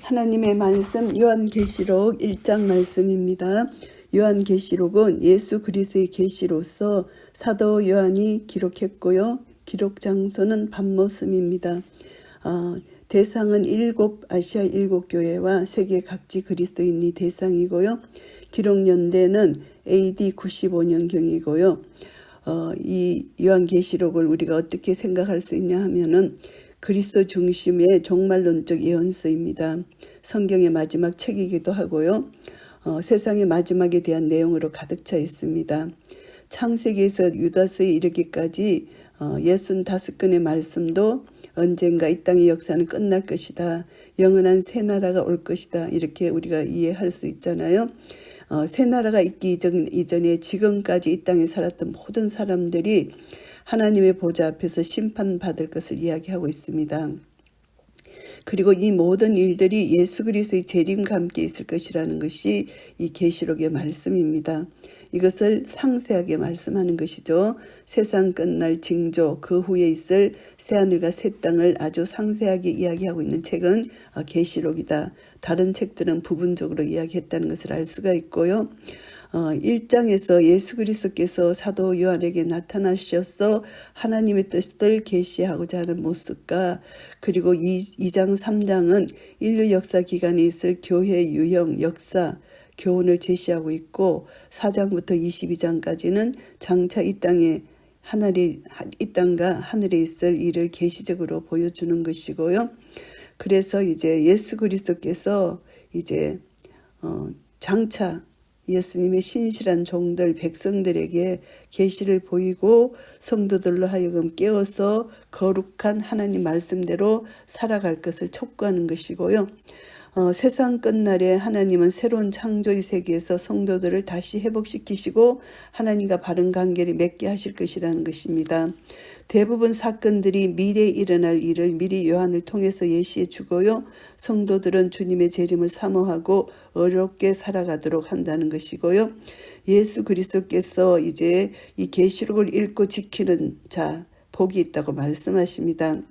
하나님의 말씀 요한계시록 1장 말씀입니다. 요한계시록은 예수 그리스도의 계시로서 사도 요한이 기록했고요. 기록 장소는 patmos입니다. 대상은 아시아 7교회와 세계 각지 그리스도인이 대상이고요. 기록 연대는 AD 95년경이고요. 이 요한계시록을 우리가 어떻게 생각할 수 있냐 하면은 그리스도 중심의 종말론적 예언서입니다. 성경의 마지막 책이기도 하고요. 세상의 마지막에 대한 내용으로 가득 차 있습니다. 창세기에서 유다서에 이르기까지 65건의 말씀도 언젠가 이 땅의 역사는 끝날 것이다. 영원한 새 나라가 올 것이다. 이렇게 우리가 이해할 수 있잖아요. 새 나라가 있기 이전에 지금까지 이 땅에 살았던 모든 사람들이 하나님의 보좌 앞에서 심판받을 것을 이야기하고 있습니다. 그리고 이 모든 일들이 예수 그리스도의 재림과 함께 있을 것이라는 것이 이 계시록의 말씀입니다. 이것을 상세하게 말씀하는 것이죠. 세상 끝날 징조, 그 후에 있을 새하늘과 새 땅을 아주 상세하게 이야기하고 있는 책은 계시록이다. 다른 책들은 부분적으로 이야기했다는 것을 알 수가 있고요. 1장에서 예수 그리스도께서 사도 요한에게 나타나셔서 하나님의 뜻을 계시하고자 하는 모습과 그리고 2장 3장은 인류 역사 기간에 있을 교회 유형, 역사, 교훈을 제시하고 있고 4장부터 22장까지는 장차 이 땅과 하늘에 있을 일을 계시적으로 보여주는 것이고요. 그래서 이제 예수 그리스도께서 이제 장차 예수님의 신실한 종들 백성들에게 계시를 보이고 성도들로 하여금 깨어서 거룩한 하나님 말씀대로 살아갈 것을 촉구하는 것이고요. 세상 끝날에 하나님은 새로운 창조의 세계에서 성도들을 다시 회복시키시고 하나님과 바른 관계를 맺게 하실 것이라는 것입니다. 대부분 사건들이 미래에 일어날 일을 미리 요한을 통해서 예시해 주고요. 성도들은 주님의 재림을 사모하고 어렵게 살아가도록 한다는 것이고요. 예수 그리스도께서 이제 이 계시록을 읽고 지키는 자 복이 있다고 말씀하십니다.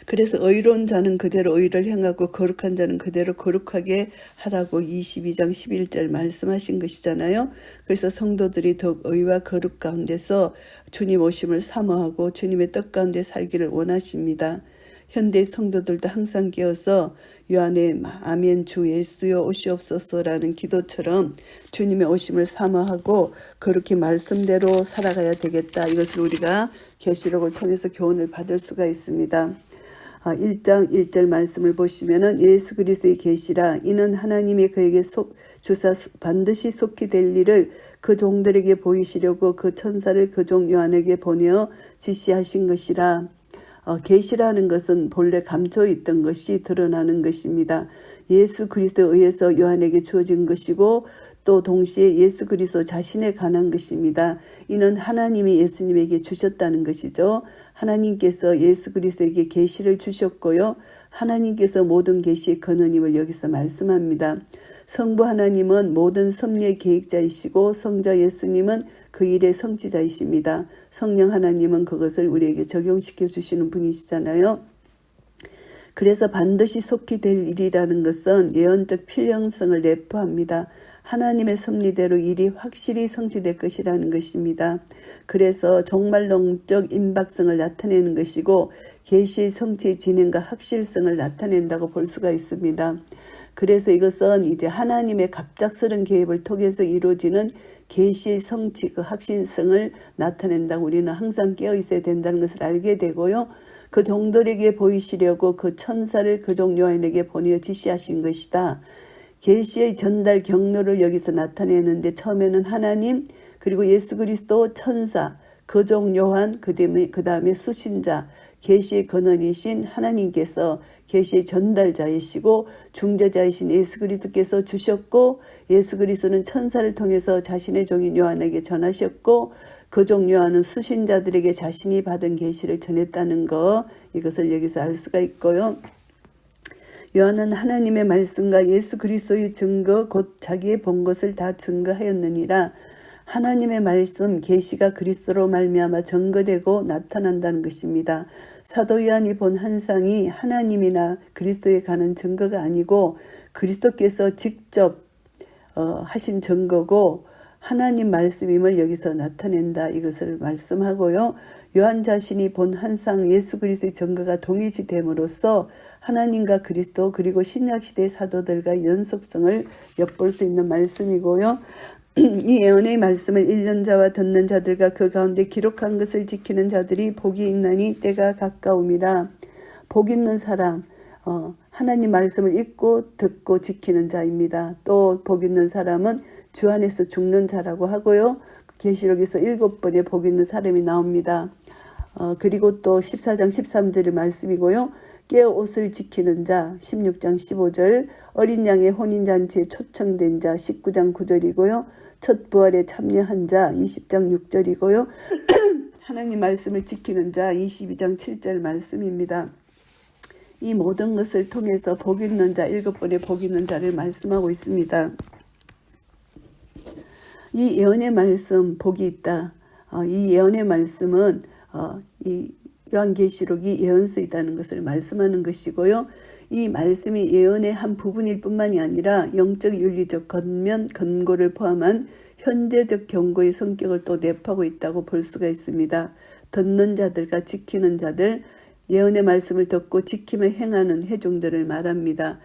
그래서 의로운 자는 그대로 의를 행하고 거룩한 자는 그대로 거룩하게 하라고 22장 11절 말씀하신 것이잖아요. 그래서 성도들이 더욱 의와 거룩 가운데서 주님 오심을 사모하고 주님의 뜻 가운데 살기를 원하십니다. 현대 성도들도 항상 깨어서 요한의 아멘 주 예수여 오시옵소서라는 기도처럼 주님의 오심을 사모하고 그렇게 말씀대로 살아가야 되겠다. 이것을 우리가 계시록을 통해서 교훈을 받을 수가 있습니다. 1장 1절 말씀을 보시면은 예수 그리스도의 계시라 이는 하나님이 그에게 주사 반드시 속히 될 일을 그 종들에게 보이시려고 그 천사를 그 종 요한에게 보내어 지시하신 것이라. 계시라는 것은 본래 감춰 있던 것이 드러나는 것입니다. 예수 그리스도에 의해서 요한에게 주어진 것이고 또 동시에 예수 그리스도 자신에 관한 것입니다. 이는 하나님이 예수님에게 주셨다는 것이죠. 하나님께서 예수 그리스도에게 계시를 주셨고요. 하나님께서 모든 계시의 근원임을 여기서 말씀합니다. 성부 하나님은 모든 섭리의 계획자이시고 성자 예수님은 그 일의 성취자이십니다. 성령 하나님은 그것을 우리에게 적용시켜 주시는 분이시잖아요. 그래서 반드시 속히 될 일이라는 것은 예언적 필연성을 내포합니다. 하나님의 섭리대로 일이 확실히 성취될 것이라는 것입니다. 그래서 종말론적 임박성을 나타내는 것이고 계시의 성취의 진행과 확실성을 나타낸다고 볼 수가 있습니다. 그래서 이것은 이제 하나님의 갑작스런 계획을 통해서 이루어지는 계시의 성취, 그 확신성을 나타낸다고 우리는 항상 깨어 있어야 된다는 것을 알게 되고요. 그 종들에게 보이시려고 그 천사를 그 종 요한에게 보내어 지시하신 것이다. 계시의 전달 경로를 여기서 나타내는데 처음에는 하나님 그리고 예수 그리스도 천사 그 종 요한 그 다음에 수신자 계시의 근원이신 하나님께서 계시의 전달자이시고 중재자이신 예수 그리스도께서 주셨고 예수 그리스도는 천사를 통해서 자신의 종인 요한에게 전하셨고 그 종 요한은 수신자들에게 자신이 받은 계시를 전했다는 것 이것을 여기서 알 수가 있고요. 요한은 하나님의 말씀과 예수 그리스도의 증거 곧 자기의 본 것을 다 증거하였느니라. 하나님의 말씀 계시가 그리스도로 말미암아 증거되고 나타난다는 것입니다. 사도 요한이 본 환상이 하나님이나 그리스도에 관한 증거가 아니고 그리스도께서 직접 하신 증거고 하나님 말씀임을 여기서 나타낸다, 이것을 말씀하고요. 요한 자신이 본 환상 예수 그리스도의 증거가 동일시됨으로써 하나님과 그리스도 그리고 신약시대 사도들과 연속성을 엿볼 수 있는 말씀이고요. 이 예언의 말씀을 읽는 자와 듣는 자들과 그 가운데 기록한 것을 지키는 자들이 복이 있나니 때가 가까움이라. 복 있는 사람, 하나님 말씀을 읽고 듣고 지키는 자입니다. 또 복 있는 사람은 주 안에서 죽는 자라고 하고요. 계시록에서 7번의 복 있는 사람이 나옵니다. 그리고 또 14장 13절의 말씀이고요. 깨어 옷을 지키는 자 16장 15절, 어린 양의 혼인잔치에 초청된 자 19장 9절이고요. 첫 부활에 참여한 자 20장 6절이고요. 하나님 말씀을 지키는 자 22장 7절 말씀입니다. 이 모든 것을 통해서 복 있는 자 7번의 복 있는 자를 말씀하고 있습니다. 이 예언의 말씀 복이 있다. 이 예언의 말씀은 이 요한계시록이 예언서이다는 것을 말씀하는 것이고요. 이 말씀이 예언의 한 부분일 뿐만이 아니라 영적 윤리적 겉면 근거를 포함한 현재적 경고의 성격을 또 내포하고 있다고 볼 수가 있습니다. 듣는 자들과 지키는 자들, 예언의 말씀을 듣고 지키며 행하는 회중들을 말합니다.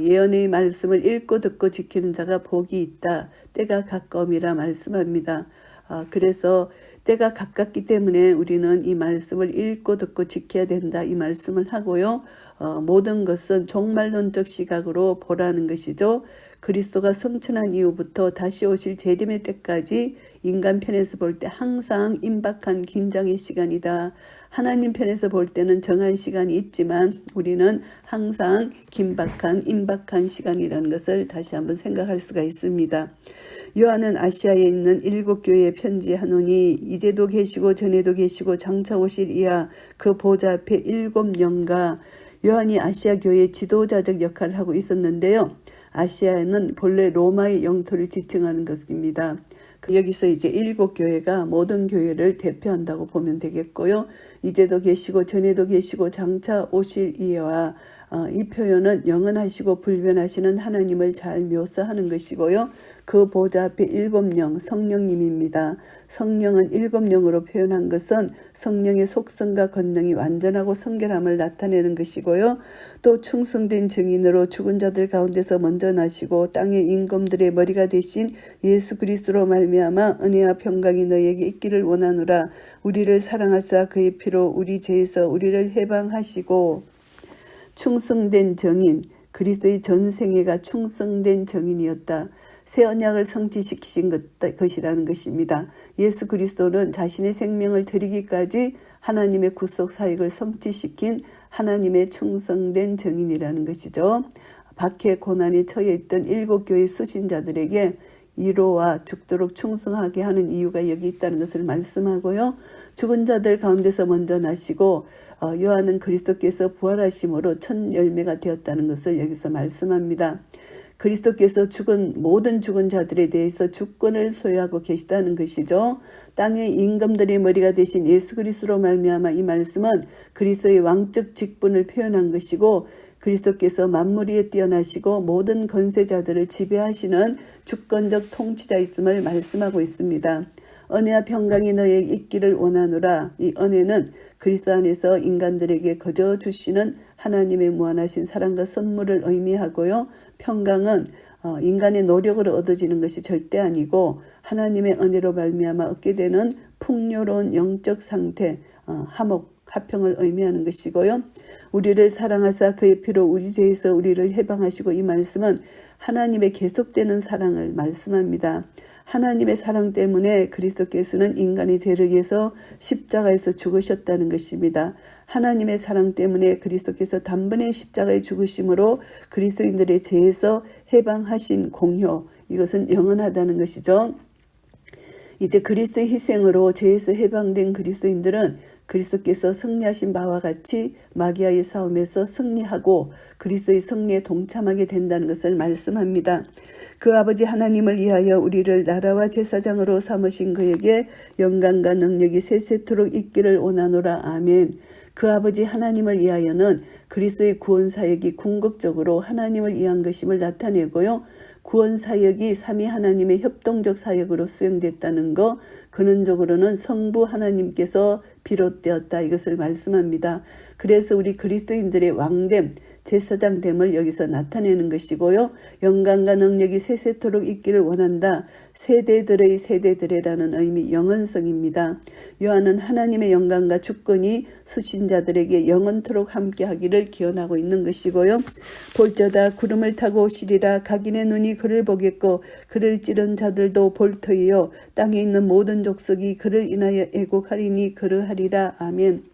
예언의 말씀을 읽고 듣고 지키는 자가 복이 있다. 때가 가까움이라 말씀합니다. 그래서 때가 가깝기 때문에 우리는 이 말씀을 읽고 듣고 지켜야 된다, 이 말씀을 하고요. 모든 것은 종말론적 시각으로 보라는 것이죠. 그리스도가 성천한 이후부터 다시 오실 재림의 때까지 인간 편에서 볼 때 항상 임박한 긴장의 시간이다. 하나님 편에서 볼 때는 정한 시간이 있지만 우리는 항상 긴박한 임박한 시간이라는 것을 다시 한번 생각할 수가 있습니다. 요한은 아시아에 있는 7교회에 편지하노니 이제도 계시고 전에도 계시고 장차 오실 이야 그 보좌 앞에 7영과, 요한이 아시아 교회의 지도자적 역할을 하고 있었는데요. 아시아는 본래 로마의 영토를 지칭하는 것입니다. 여기서 이제 7교회가 모든 교회를 대표한다고 보면 되겠고요. 이제도 계시고 전에도 계시고 장차 오실 이와, 이 표현은 영원하시고 불변하시는 하나님을 잘 묘사하는 것이고요. 그 보좌 앞에 7영, 성령님입니다. 성령은 7영으로 표현한 것은 성령의 속성과 권능이 완전하고 성결함을 나타내는 것이고요. 또 충성된 증인으로 죽은 자들 가운데서 먼저 나시고 땅의 임금들의 머리가 되신 예수 그리스도로 말미암아 은혜와 평강이 너희에게 있기를 원하노라. 우리를 사랑하사 그의 피로 우리 죄에서 우리를 해방하시고. 충성된 정인, 그리스도의 전생애가 충성된 정인이었다. 새 언약을 성취시키신 것이라는 것입니다. 예수 그리스도는 자신의 생명을 드리기까지 하나님의 구속 사역을 성취시킨 하나님의 충성된 정인이라는 것이죠. 박해 고난에 처해 있던 7교회 수신자들에게 위로와 죽도록 충성하게 하는 이유가 여기 있다는 것을 말씀하고요. 죽은 자들 가운데서 먼저 나시고 요한은 그리스도께서 부활하심으로 첫 열매가 되었다는 것을 여기서 말씀합니다. 그리스도께서 모든 죽은 자들에 대해서 주권을 소유하고 계시다는 것이죠. 땅의 임금들의 머리가 되신 예수 그리스도로 말미암아 이 말씀은 그리스도의 왕적 직분을 표현한 것이고, 그리스도께서 만물 위에 뛰어나시고 모든 권세자들을 지배하시는 주권적 통치자있음을 말씀하고 있습니다. 은혜와 평강이 너희에게 있기를 원하노라. 이 은혜는 그리스도 안에서 인간들에게 거저 주시는 하나님의 무한하신 사랑과 선물을 의미하고요. 평강은 인간의 노력으로 얻어지는 것이 절대 아니고 하나님의 은혜로 말미암아 얻게 되는 풍요로운 영적 상태, 화평을 의미하는 것이고요. 우리를 사랑하사 그의 피로 우리 죄에서 우리를 해방하시고, 이 말씀은 하나님의 계속되는 사랑을 말씀합니다. 하나님의 사랑 때문에 그리스도께서는 인간의 죄를 위해서 십자가에서 죽으셨다는 것입니다. 하나님의 사랑 때문에 그리스도께서 단번에 십자가에 죽으심으로 그리스도인들의 죄에서 해방하신 공효, 이것은 영원하다는 것이죠. 이제 그리스도의 희생으로 죄에서 해방된 그리스도인들은 그리스도께서 승리하신 바와 같이 마귀와의 싸움에서 승리하고 그리스도의 승리에 동참하게 된다는 것을 말씀합니다. 그 아버지 하나님을 위하여 우리를 나라와 제사장으로 삼으신 그에게 영광과 능력이 세세토록 있기를 원하노라. 아멘. 그 아버지 하나님을 위하여는 그리스도의 구원 사역이 궁극적으로 하나님을 위한 것임을 나타내고요. 구원 사역이 삼위 하나님의 협동적 사역으로 수행됐다는 것, 근원적으로는 성부 하나님께서 비롯되었다, 이것을 말씀합니다. 그래서 우리 그리스도인들의 왕됨, 제사장됨을 여기서 나타내는 것이고요. 영광과 능력이 세세토록 있기를 원한다. 세대들의 세대들이라는 의미, 영원성입니다. 요한은 하나님의 영광과 주권이 수신자들에게 영원토록 함께하기를 기원하고 있는 것이고요. 볼저다 구름을 타고 오시리라. 각인의 눈이 그를 보겠고 그를 찌른 자들도 볼 터이요 땅에 있는 모든 족속이 그를 인하여 애곡하리니 그러하리라. 아멘.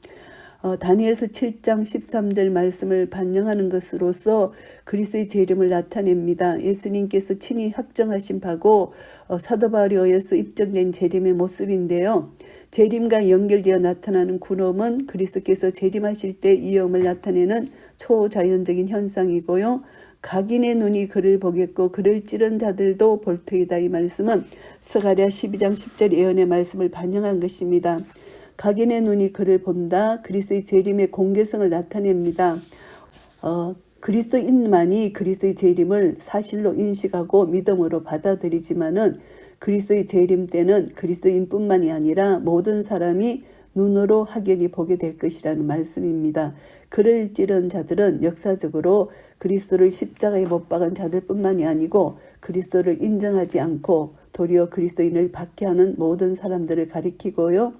다니엘서 7장 13절 말씀을 반영하는 것으로서 그리스도의 재림을 나타냅니다. 예수님께서 친히 확정하신 바고 사도 바울에 의해서 입증된 재림의 모습인데요. 재림과 연결되어 나타나는 구름은 그리스도께서 재림하실 때 위엄을 나타내는 초자연적인 현상이고요. 각인의 눈이 그를 보겠고 그를 찌른 자들도 볼 터이다. 이 말씀은 스가랴 12장 10절 예언의 말씀을 반영한 것입니다. 각인의 눈이 그를 본다. 그리스도의 재림의 공개성을 나타냅니다. 그리스도인만이 그리스도의 재림을 사실로 인식하고 믿음으로 받아들이지만은 그리스도의 재림 때는 그리스도인뿐만이 아니라 모든 사람이 눈으로 확연히 보게 될 것이라는 말씀입니다. 그를 찌른 자들은 역사적으로 그리스도를 십자가에 못 박은 자들뿐만이 아니고 그리스도를 인정하지 않고 도리어 그리스도인을 박해하는 모든 사람들을 가리키고요.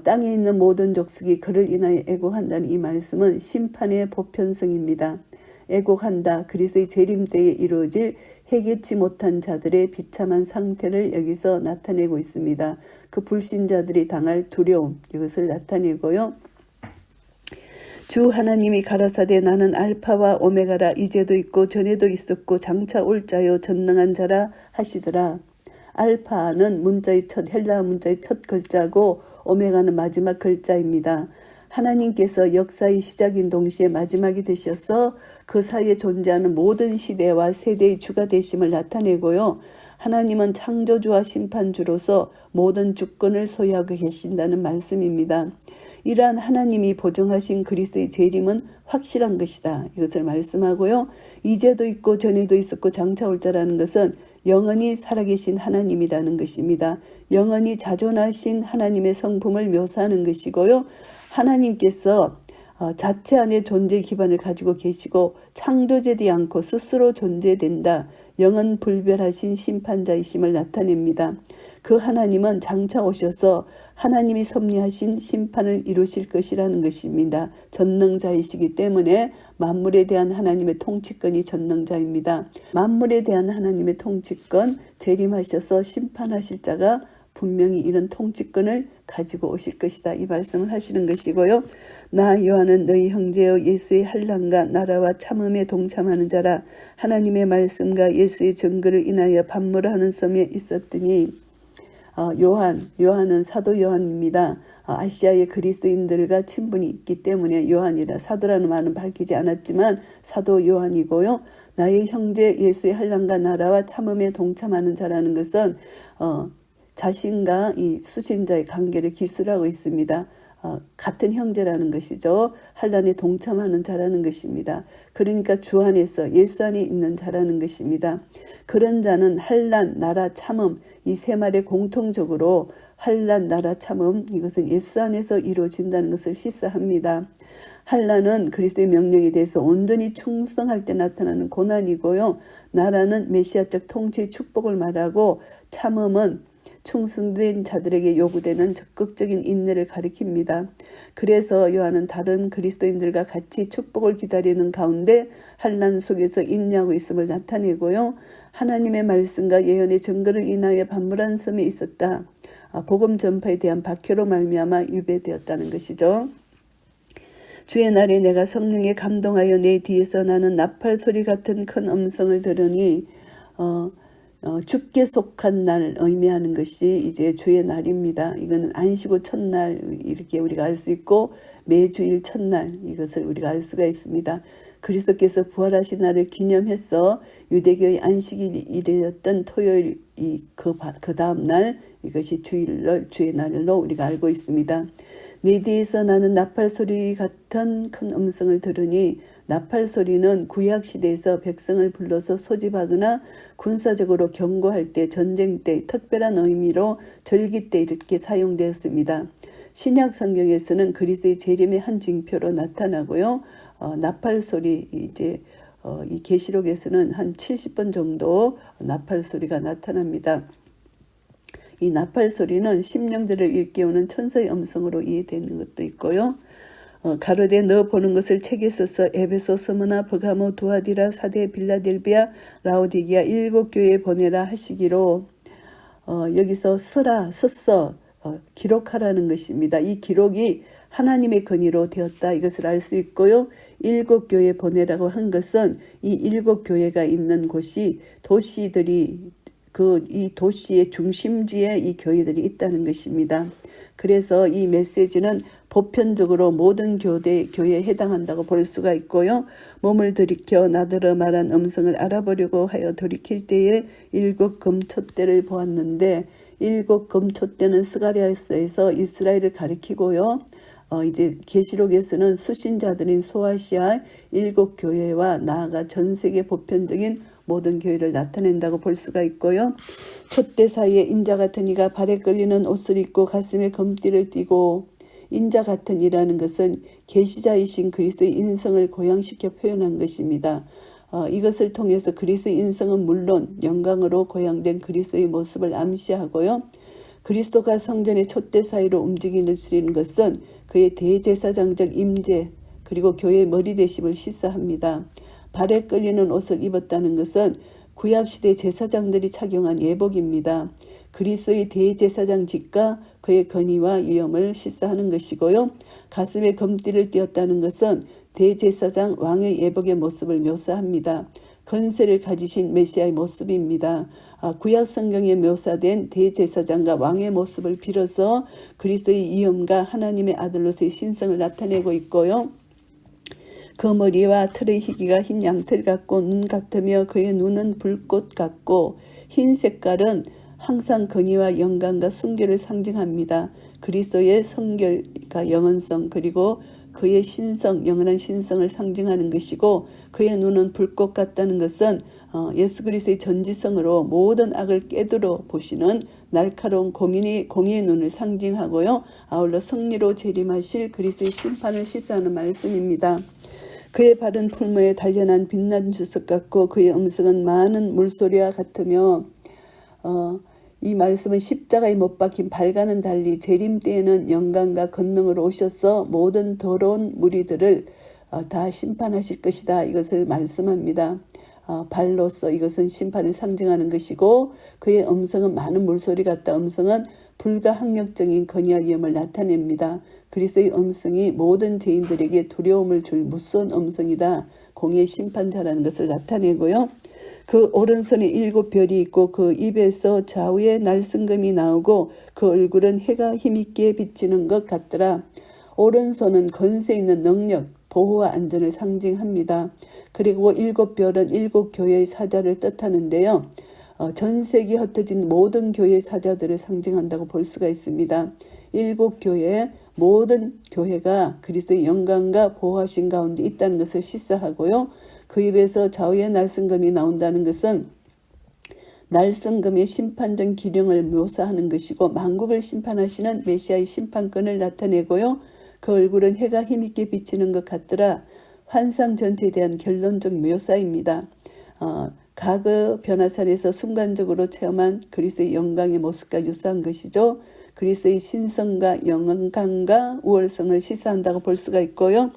땅에 있는 모든 족속이 그를 인하여 애곡한다는 이 말씀은 심판의 보편성입니다. 애곡한다. 그리스도의 재림 때에 이루어질 해결치 못한 자들의 비참한 상태를 여기서 나타내고 있습니다. 그 불신자들이 당할 두려움, 이것을 나타내고요. 주 하나님이 가라사대 나는 알파와 오메가라. 이제도 있고 전에도 있었고 장차 올 자요 전능한 자라 하시더라. 알파는 문자의 헬라 문자의 첫 글자고 오메가는 마지막 글자입니다. 하나님께서 역사의 시작인 동시에 마지막이 되셔서 그 사이에 존재하는 모든 시대와 세대의 주가 되심을 나타내고요. 하나님은 창조주와 심판주로서 모든 주권을 소유하고 계신다는 말씀입니다. 이러한 하나님이 보증하신 그리스도의 재림은 확실한 것이다, 이것을 말씀하고요. 이제도 있고 전에도 있었고 장차 올 자라는 것은 영원히 살아계신 하나님이라는 것입니다. 영원히 자존하신 하나님의 성품을 묘사하는 것이고요. 하나님께서 자체 안에 존재 기반을 가지고 계시고 창조되지 않고 스스로 존재된다. 영원 불별하신 심판자이심을 나타냅니다. 그 하나님은 장차 오셔서 하나님이 섭리하신 심판을 이루실 것이라는 것입니다. 전능자이시기 때문에 만물에 대한 하나님의 통치권이 전능자입니다. 만물에 대한 하나님의 통치권, 재림하셔서 심판하실 자가 분명히 이런 통치권을 가지고 오실 것이다, 이 말씀을 하시는 것이고요. 나 요한은 너희 형제여 예수의 환난과 나라와 참음에 동참하는 자라. 하나님의 말씀과 예수의 증거를 인하여 반모하는 섬에 있었더니, 요한은 사도 요한입니다. 아시아의 그리스도인들과 친분이 있기 때문에 요한이라, 사도라는 말은 밝히지 않았지만 사도 요한이고요. 나의 형제 예수의 환난과 나라와 참음에 동참하는 자라는 것은 자신과 이 수신자의 관계를 기술하고 있습니다. 같은 형제라는 것이죠. 환난에 동참하는 자라는 것입니다. 그러니까 주 안에서 예수 안에 있는 자라는 것입니다. 그런 자는 환난, 나라, 참음, 이 세 말에 공통적으로 환난, 나라, 참음, 이것은 예수 안에서 이루어진다는 것을 시사합니다. 환난은 그리스도의 명령에 대해서 온전히 충성할 때 나타나는 고난이고요. 나라는 메시아적 통치의 축복을 말하고, 참음은 충성된 자들에게 요구되는 적극적인 인내를 가리킵니다. 그래서 요한은 다른 그리스도인들과 같이 축복을 기다리는 가운데 환난 속에서 인내하고 있음을 나타내고요. 하나님의 말씀과 예언의 증거를 인하여 반물한 섬에 있었다. 복음 전파에 대한 박해로 말미암아 유배되었다는 것이죠. 주의 날에 내가 성령에 감동하여 내 뒤에서 나는 나팔 소리 같은 큰 음성을 들으니 주께 속한 날 의미하는 것이 이제 주의 날입니다. 이거는 안식일 첫날 이렇게 우리가 알 수 있고 매주일 첫날 이것을 우리가 알 수가 있습니다. 그리스도께서 부활하신 날을 기념해서 유대교의 안식일이었던 토요일 그 다음 날 이것이 주의 날로 우리가 알고 있습니다. 내 뒤에서 나는 나팔 소리 같은 큰 음성을 들으니 나팔 소리는 구약 시대에서 백성을 불러서 소집하거나 군사적으로 경고할 때, 전쟁 때, 특별한 의미로 절기 때 이렇게 사용되었습니다. 신약 성경에서는 그리스도의 재림의 한 징표로 나타나고요. 나팔 소리 이제 이 계시록에서는 한 70번 정도 나팔 소리가 나타납니다. 이 나팔 소리는 심령들을 일깨우는 천사의 음성으로 이해되는 것도 있고요. 가로되 너 보는 것을 책에 써서 에베소, 스무나, 버가모, 두아디라, 사데, 빌라델비아, 라오디게아 7 교회에 보내라 하시기로 여기서 썼어 기록하라는 것입니다. 이 기록이 하나님의 권위로 되었다 이것을 알 수 있고요. 7 교회에 보내라고 한 것은 이 7 교회가 있는 곳이 도시들이 이 도시의 중심지에 이 교회들이 있다는 것입니다. 그래서 이 메시지는 보편적으로 모든 교회에 해당한다고 볼 수가 있고요. 몸을 들이켜 나더러 말한 음성을 알아보려고 하여 돌이킬 때에 7 금촛대를 보았는데 7 금촛대는 스가랴서에서 이스라엘을 가리키고요. 이제 계시록에서는 수신자들인 소아시아 7 교회와 나아가 전 세계 보편적인 모든 교회를 나타낸다고 볼 수가 있고요. 촛대 사이에 인자 같은 이가 발에 끌리는 옷을 입고 가슴에 금띠를 띠고 인자 같은 이라는 것은 계시자이신 그리스도의 인성을 고양시켜 표현한 것입니다. 이것을 통해서 그리스도의 인성은 물론 영광으로 고양된 그리스도의 모습을 암시하고요. 그리스도가 성전의 촛대 사이로 움직이는 것은 그의 대제사장적 임재 그리고 교회의 머리 되심을 시사합니다. 발에 끌리는 옷을 입었다는 것은 구약시대 제사장들이 착용한 예복입니다. 그리스도의 대제사장직과 그의 권위와 위엄을 시사하는 것이고요. 가슴에 금띠를 띄었다는 것은 대제사장 왕의 예복의 모습을 묘사합니다. 권세를 가지신 메시아의 모습입니다. 구약 성경에 묘사된 대제사장과 왕의 모습을 빌어서 그리스도의 위엄과 하나님의 아들로서의 신성을 나타내고 있고요. 그 머리와 털의 희기가 흰 양털 같고 눈 같으며 그의 눈은 불꽃 같고 흰 색깔은 항상 권위와 영광과 순결을 상징합니다. 그리스도의 성결과 영원성 그리고 그의 신성, 영원한 신성을 상징하는 것이고 그의 눈은 불꽃 같다는 것은 예수 그리스도의 전지성으로 모든 악을 깨들어 보시는 날카로운 공의의 눈을 상징하고요. 아울러 승리로 재림하실 그리스도의 심판을 시사하는 말씀입니다. 그의 발은 풀무에 단련한 빛난 주석 같고 그의 음성은 많은 물소리와 같으며 이 말씀은 십자가에 못 박힌 발과는 달리 재림 때에는 영광과 권능으로 오셔서 모든 더러운 무리들을 다 심판하실 것이다. 이것을 말씀합니다. 발로서 이것은 심판을 상징하는 것이고 그의 음성은 많은 물소리 같다. 음성은 불가항력적인 권위와 위엄을 나타냅니다. 그리스도의 음성이 모든 죄인들에게 두려움을 줄 무서운 음성이다. 공의의 심판자라는 것을 나타내고요. 그 오른손에 7 별이 있고 그 입에서 좌우에 날승금이 나오고 그 얼굴은 해가 힘있게 비치는 것 같더라. 오른손은 권세 있는 능력, 보호와 안전을 상징합니다. 그리고 7 별은 7 교회의 사자를 뜻하는데요. 전 세계에 흩어진 모든 교회의 사자들을 상징한다고 볼 수가 있습니다. 7 교회 모든 교회가 그리스도의 영광과 보호하신 가운데 있다는 것을 시사하고요. 그 입에서 좌우에 날승금이 나온다는 것은 날승금의 심판적 기령을 묘사하는 것이고 만국을 심판하시는 메시아의 심판권을 나타내고요. 그 얼굴은 해가 힘있게 비치는 것 같더라. 환상 전체에 대한 결론적 묘사입니다. 가그 변화산에서 순간적으로 체험한 그리스도의 영광의 모습과 유사한 것이죠. 그리스도의 신성과 영광과 우월성을 시사한다고 볼 수가 있고요.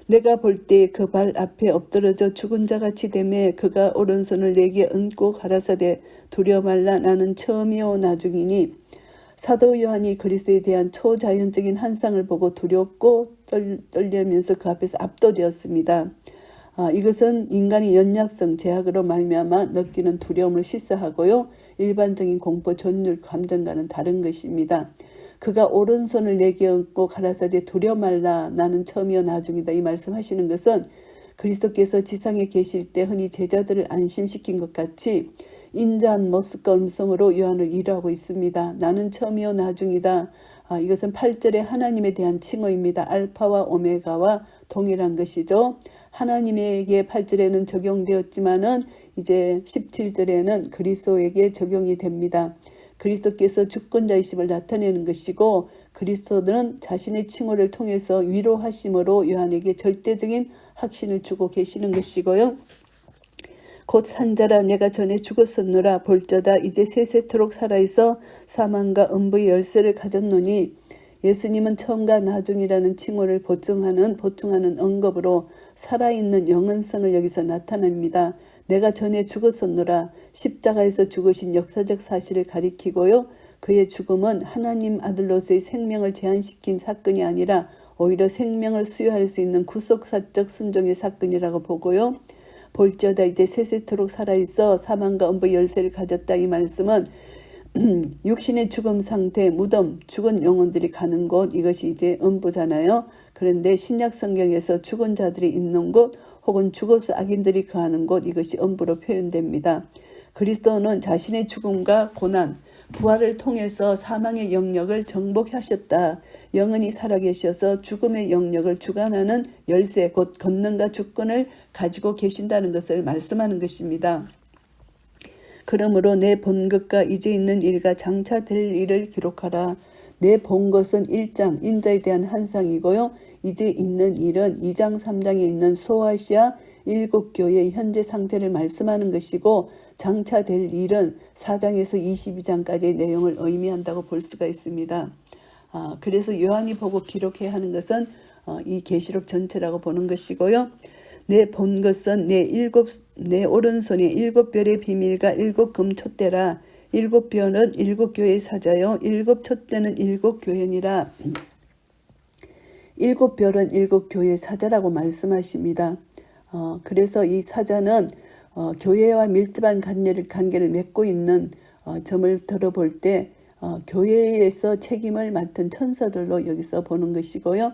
내가 볼 때 그 발 앞에 엎드러져 죽은 자같이 되매 그가 오른손을 내게 얹고 가라사대 두려워 말라 나는 처음이요 나중이니 사도 요한이 그리스도에 대한 초자연적인 환상을 보고 두렵고 떨려면서 그 앞에서 압도되었습니다. 이것은 인간의 연약성, 제약으로 말미암아 느끼는 두려움을 시사하고요. 일반적인 공포, 전율, 감정과는 다른 것입니다. 그가 오른손을 내게 얹고 가라사대 두려워 말라 나는 처음이요 나중이다 이 말씀하시는 것은 그리스도께서 지상에 계실 때 흔히 제자들을 안심시킨 것 같이 인자한 모습과 음성으로 요한을 일하고 있습니다. 나는 처음이요 나중이다. 이것은 8절에 하나님에 대한 칭호입니다. 알파와 오메가와 동일한 것이죠. 하나님에게 8절에는 적용되었지만은 이제 17절에는 그리스도에게 적용이 됩니다. 그리스도께서 주권자이심을 나타내는 것이고 그리스도는 자신의 칭호를 통해서 위로하심으로 요한에게 절대적인 확신을 주고 계시는 것이고요. 곧 산자라 내가 전에 죽었었노라 볼저다 이제 세세토록 살아있어 사망과 음부의 열쇠를 가졌노니 예수님은 처음과 나중이라는 칭호를 보충하는 언급으로 살아있는 영원성을 여기서 나타냅니다. 내가 전에 죽었었노라 십자가에서 죽으신 역사적 사실을 가리키고요. 그의 죽음은 하나님 아들로서의 생명을 제한시킨 사건이 아니라 오히려 생명을 수여할 수 있는 구속사적 순종의 사건이라고 보고요. 볼지어다 이제 세세토록 살아있어 사망과 음부의 열쇠를 가졌다 이 말씀은 육신의 죽음 상태, 무덤, 죽은 영혼들이 가는 곳 이것이 이제 음부잖아요. 그런데 신약 성경에서 죽은 자들이 있는 곳 혹은 죽어서 악인들이 거하는 곳 이것이 음부로 표현됩니다. 그리스도는 자신의 죽음과 고난, 부활을 통해서 사망의 영역을 정복하셨다. 영원히 살아계셔서 죽음의 영역을 주관하는 열쇠 곧 권능과 주권을 가지고 계신다는 것을 말씀하는 것입니다. 그러므로 내 본 것과 이제 있는 일과 장차 될 일을 기록하라. 내 본 것은 1장 인자에 대한 한상이고요. 이제 있는 일은 2장 3장에 있는 소아시아 7교회의 현재 상태를 말씀하는 것이고 장차 될 일은 4장에서 22장까지의 내용을 의미한다고 볼 수가 있습니다. 그래서 요한이 보고 기록해야 하는 것은 이 계시록 전체라고 보는 것이고요. 내 본 것은 내 오른손에 7별의 비밀과 7금 촛대라. 7별은 7교회의 사자요 7촛대는 7교회니라. 7별은 7교회의 사자라고 말씀하십니다. 그래서 이 사자는 교회와 밀접한 관계를 맺고 있는 점을 들어볼 때 교회에서 책임을 맡은 천사들로 여기서 보는 것이고요.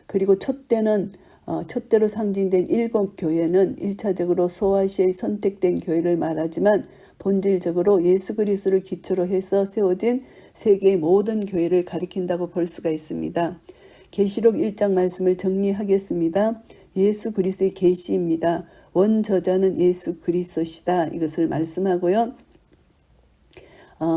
그리고 촛대로 상징된 7교회는 1차적으로 소아시아의 선택된 교회를 말하지만 본질적으로 예수 그리스도를 기초로 해서 세워진 세계의 모든 교회를 가리킨다고 볼 수가 있습니다. 계시록 1장 말씀을 정리하겠습니다. 예수 그리스도의 계시입니다. 원저자는 예수 그리스도시다. 이것을 말씀하고요.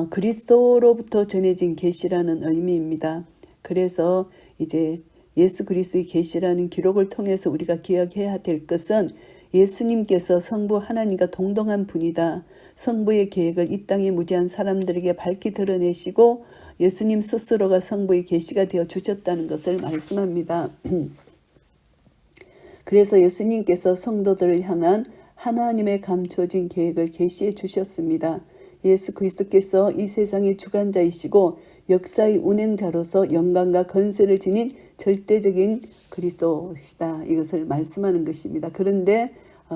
그리스도로부터 전해진 계시라는 의미입니다. 그래서 이제 예수 그리스도의 계시라는 기록을 통해서 우리가 기억해야 될 것은 예수님께서 성부 하나님과 동등한 분이다. 성부의 계획을 이 땅의 무지한 사람들에게 밝히 드러내시고 예수님 스스로가 성부의 계시가 되어 주셨다는 것을 말씀합니다. 그래서 예수님께서 성도들을 향한 하나님의 감춰진 계획을 계시해 주셨습니다. 예수 그리스도께서 이 세상의 주관자이시고 역사의 운행자로서 영광과 건세를 지닌 절대적인 그리스도시다. 이것을 말씀하는 것입니다. 그런데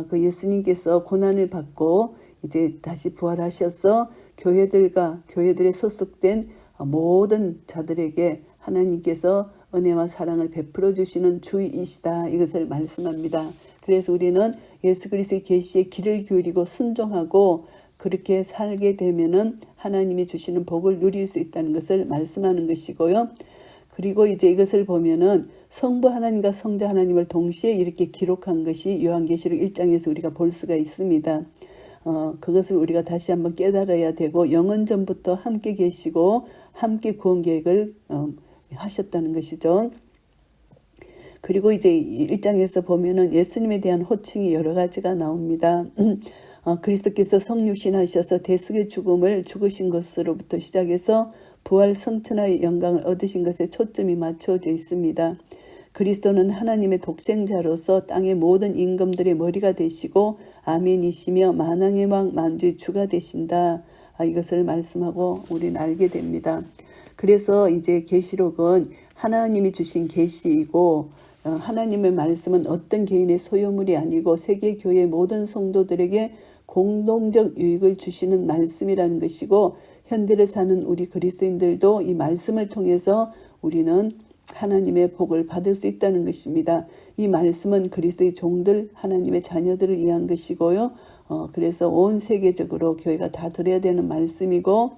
그 예수님께서 고난을 받고 이제 다시 부활하셔서 교회들에 소속된 모든 자들에게 하나님께서 은혜와 사랑을 베풀어 주시는 주이시다. 이것을 말씀합니다. 그래서 우리는 예수 그리스도의 계시에 귀를 기울이고 순종하고 그렇게 살게 되면은 하나님이 주시는 복을 누릴 수 있다는 것을 말씀하는 것이고요. 그리고 이제 이것을 보면은 성부 하나님과 성자 하나님을 동시에 이렇게 기록한 것이 요한계시록 1장에서 우리가 볼 수가 있습니다. 그것을 우리가 다시 한번 깨달아야 되고 영원전부터 함께 계시고 함께 구원 계획을 하셨다는 것이죠. 그리고 이제 1장에서 보면은 예수님에 대한 호칭이 여러 가지가 나옵니다. 그리스도께서 성육신하셔서 대속의 죽음을 죽으신 것으로부터 시작해서 부활 성천하의 영광을 얻으신 것에 초점이 맞춰져 있습니다. 그리스도는 하나님의 독생자로서 땅의 모든 임금들의 머리가 되시고 아멘이시며 만왕의 왕 만주의 주가 되신다. 이것을 말씀하고 우리는 알게 됩니다. 그래서 이제 계시록은 하나님이 주신 계시이고 하나님의 말씀은 어떤 개인의 소유물이 아니고 세계 교회 모든 성도들에게 공동적 유익을 주시는 말씀이라는 것이고, 현대를 사는 우리 그리스도인들도 이 말씀을 통해서 우리는 하나님의 복을 받을 수 있다는 것입니다. 이 말씀은 그리스도의 종들, 하나님의 자녀들을 위한 것이고요. 그래서 온 세계적으로 교회가 다 들어야 되는 말씀이고,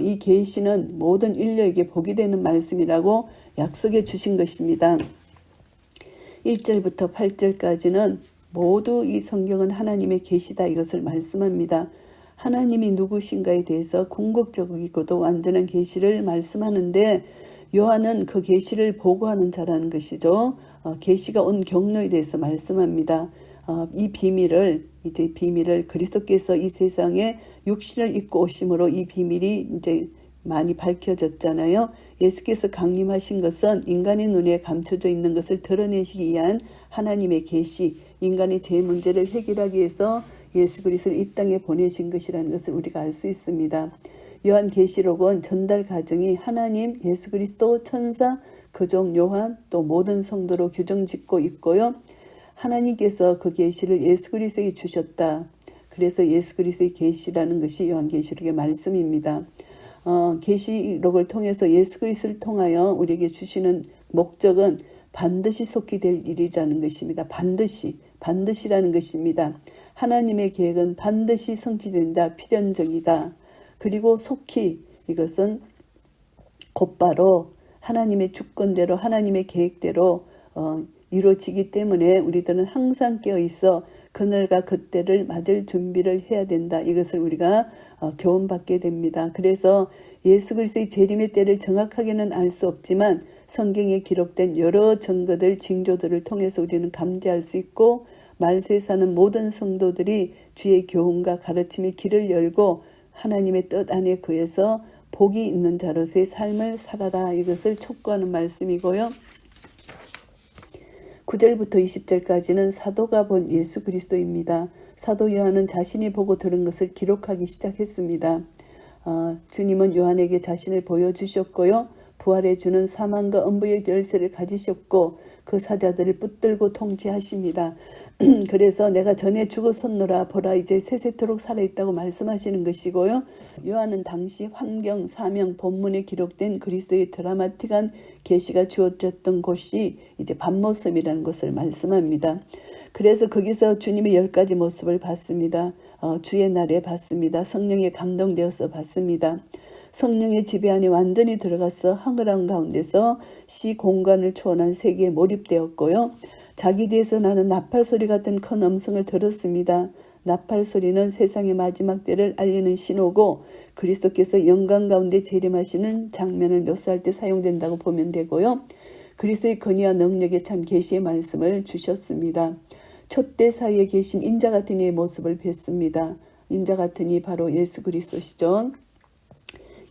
이 계시는 모든 인류에게 복이 되는 말씀이라고 약속해 주신 것입니다. 1절부터 8절까지는 모두 이 성경은 하나님의 계시다 이것을 말씀합니다. 하나님이 누구신가에 대해서 궁극적이고도 완전한 계시를 말씀하는데, 요한은 그 계시를 보고하는 자라는 것이죠. 계시가 온 경로에 대해서 말씀합니다. 이 비밀을 그리스도께서 이 세상에 육신을 입고 오심으로 이 비밀이 이제 많이 밝혀졌잖아요. 예수께서 강림하신 것은 인간의 눈에 감춰져 있는 것을 드러내시기 위한 하나님의 계시, 인간의 죄 문제를 해결하기 위해서 예수 그리스도를 이 땅에 보내신 것이라는 것을 우리가 알 수 있습니다. 요한계시록은 전달 과정이 하나님, 예수 그리스도, 천사, 그종 요한, 또 모든 성도로 규정짓고 있고요. 하나님께서 그 계시를 예수 그리스도에게 주셨다. 그래서 예수 그리스도의 계시라는 것이 요한계시록의 말씀입니다. 계시록을 통해서 예수 그리스도를 통하여 우리에게 주시는 목적은 반드시 속히 될 일이라는 것입니다. 반드시라는 것입니다. 하나님의 계획은 반드시 성취된다. 필연적이다. 그리고 속히, 이것은 곧바로 하나님의 주권대로 하나님의 계획대로 이루어지기 때문에 우리들은 항상 깨어있어 그날과 그때를 맞을 준비를 해야 된다. 이것을 우리가 교훈받게 됩니다. 그래서 예수 그리스도의 재림의 때를 정확하게는 알 수 없지만 성경에 기록된 여러 증거들, 징조들을 통해서 우리는 감지할 수 있고, 말세에 사는 모든 성도들이 주의 교훈과 가르침의 길을 열고 하나님의 뜻 안에 거해서 복이 있는 자로서의 삶을 살아라. 이것을 촉구하는 말씀이고요. 9절부터 20절까지는 사도가 본 예수 그리스도입니다. 사도 요한은 자신이 보고 들은 것을 기록하기 시작했습니다. 주님은 요한에게 자신을 보여주셨고요. 부활해 주는 사망과 음부의 열쇠를 가지셨고 그 사자들을 붙들고 통치하십니다. 그래서 내가 전에 죽었었노라 보라 이제 세세토록 살아있다고 말씀하시는 것이고요. 요한은 당시 환경, 사명, 본문에 기록된 그리스도의 드라마틱한 계시가 주어졌던 곳이 이제 밤모섬이라는 것을 말씀합니다. 그래서 거기서 주님의 10가지 모습을 봤습니다. 주의 날에 봤습니다. 성령에 감동되어서 봤습니다. 성령의 지배 안에 완전히 들어가서 황홀한 가운데서 시 공간을 초월한 세계에 몰입되었고요. 자기 뒤에서 나는 나팔 소리 같은 큰 음성을 들었습니다. 나팔 소리는 세상의 마지막 때를 알리는 신호고 그리스도께서 영광 가운데 재림하시는 장면을 묘사할 때 사용된다고 보면 되고요. 그리스도의 권위와 능력에 찬 계시의 말씀을 주셨습니다. 촛대 사이에 계신 인자 같은 이의 모습을 뵀습니다. 인자 같은 이 바로 예수 그리스도시죠.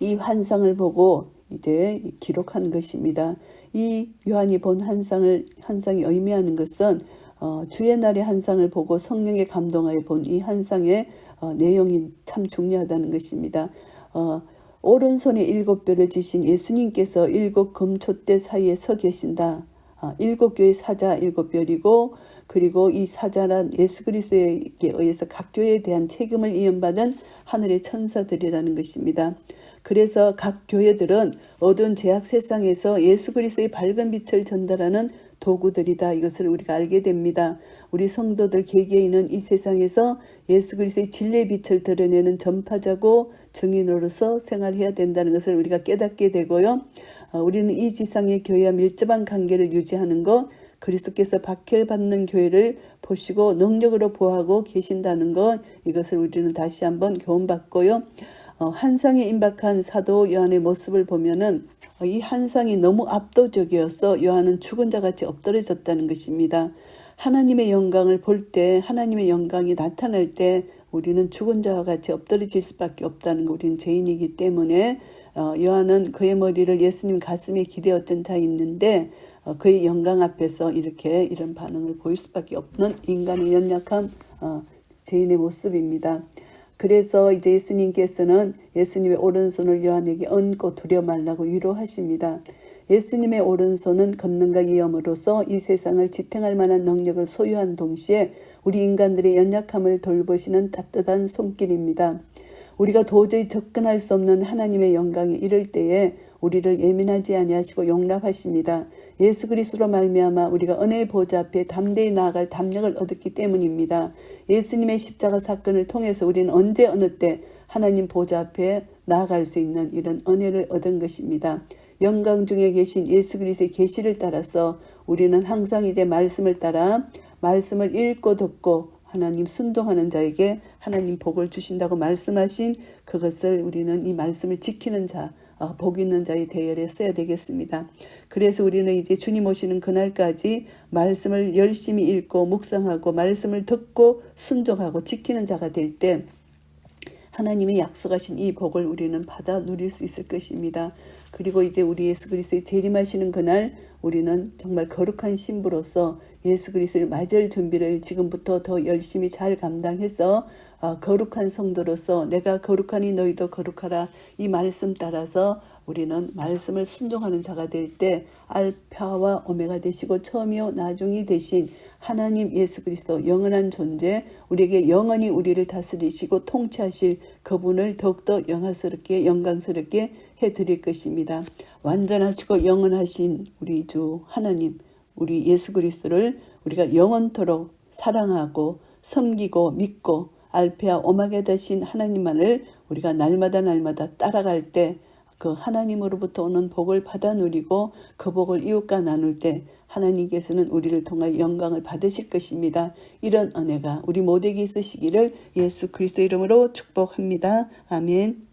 이 환상을 보고 이제 기록한 것입니다. 이 요한이 본 환상이 의미하는 것은 주의 날의 환상을 보고 성령에 감동하여 본 이 환상의 내용이 참 중요하다는 것입니다. 오른손에 7뼈를 지신 예수님께서 7 금촛대 사이에 서 계신다. 7교의 사자 7별이고 그리고 이 사자란 예수 그리스도에게 의해서 각 교회에 대한 책임을 이연받은 하늘의 천사들이라는 것입니다. 그래서 각 교회들은 어두운 죄악 세상에서 예수 그리스도의 밝은 빛을 전달하는 도구들이다. 이것을 우리가 알게 됩니다. 우리 성도들 개개인은 이 세상에서 예수 그리스도의 진리의 빛을 드러내는 전파자고 증인으로서 생활해야 된다는 것을 우리가 깨닫게 되고요. 우리는 이 지상의 교회와 밀접한 관계를 유지하는 것, 그리스도께서 박해받는 교회를 보시고 능력으로 보호하고 계신다는 것, 이것을 우리는 다시 한번 교훈받고요. 환상에 임박한 사도 요한의 모습을 보면은 이 환상이 너무 압도적이어서 요한은 죽은 자같이 엎드러졌다는 것입니다. 하나님의 영광을 볼 때, 하나님의 영광이 나타날 때 우리는 죽은 자와 같이 엎드러질 수밖에 없다는 거, 우리는 죄인이기 때문에 요한은 그의 머리를 예수님 가슴에 기대었던 자 있는데 그의 영광 앞에서 이런 반응을 보일 수밖에 없는 인간의 연약한 죄인의 모습입니다. 그래서 이제 예수님께서는 예수님의 오른손을 요한에게 얹고 두려워 말라고 위로하십니다. 예수님의 오른손은 권능과 위엄으로써 이 세상을 지탱할 만한 능력을 소유한 동시에 우리 인간들의 연약함을 돌보시는 따뜻한 손길입니다. 우리가 도저히 접근할 수 없는 하나님의 영광에 이를 때에 우리를 예민하지 아니하시고 용납하십니다. 예수 그리스도로 말미암아 우리가 은혜의 보좌 앞에 담대히 나아갈 담력을 얻었기 때문입니다. 예수님의 십자가 사건을 통해서 우리는 언제 어느 때 하나님 보좌 앞에 나아갈 수 있는 이런 은혜를 얻은 것입니다. 영광 중에 계신 예수 그리스도의 계시를 따라서 우리는 항상 이제 말씀을 따라 말씀을 읽고 듣고 하나님 순종하는 자에게 하나님 복을 주신다고 말씀하신 그것을 우리는 이 말씀을 지키는 자, 복 있는 자의 대열에 써야 되겠습니다. 그래서 우리는 이제 주님 오시는 그날까지 말씀을 열심히 읽고 묵상하고 말씀을 듣고 순종하고 지키는 자가 될 때 하나님이 약속하신 이 복을 우리는 받아 누릴 수 있을 것입니다. 그리고 이제 우리 예수 그리스도의 재림하시는 그날 우리는 정말 거룩한 신부로서 예수 그리스도를 맞을 준비를 지금부터 더 열심히 잘 감당해서 거룩한 성도로서 내가 거룩하니 너희도 거룩하라 이 말씀 따라서 우리는 말씀을 순종하는 자가 될 때 알파와 오메가 되시고 처음이요 나중이 되신 하나님 예수 그리스도 영원한 존재 우리에게 영원히 우리를 다스리시고 통치하실 그분을 더욱더 영화스럽게 영광스럽게 해드릴 것입니다. 완전하시고 영원하신 우리 주 하나님 우리 예수 그리스도를 우리가 영원토록 사랑하고 섬기고 믿고 알파와 오메가 되신 하나님만을 우리가 날마다 따라갈 때 그 하나님으로부터 오는 복을 받아 누리고 그 복을 이웃과 나눌 때 하나님께서는 우리를 통하여 영광을 받으실 것입니다. 이런 은혜가 우리 모두에게 있으시기를 예수 그리스도 이름으로 축복합니다. 아멘.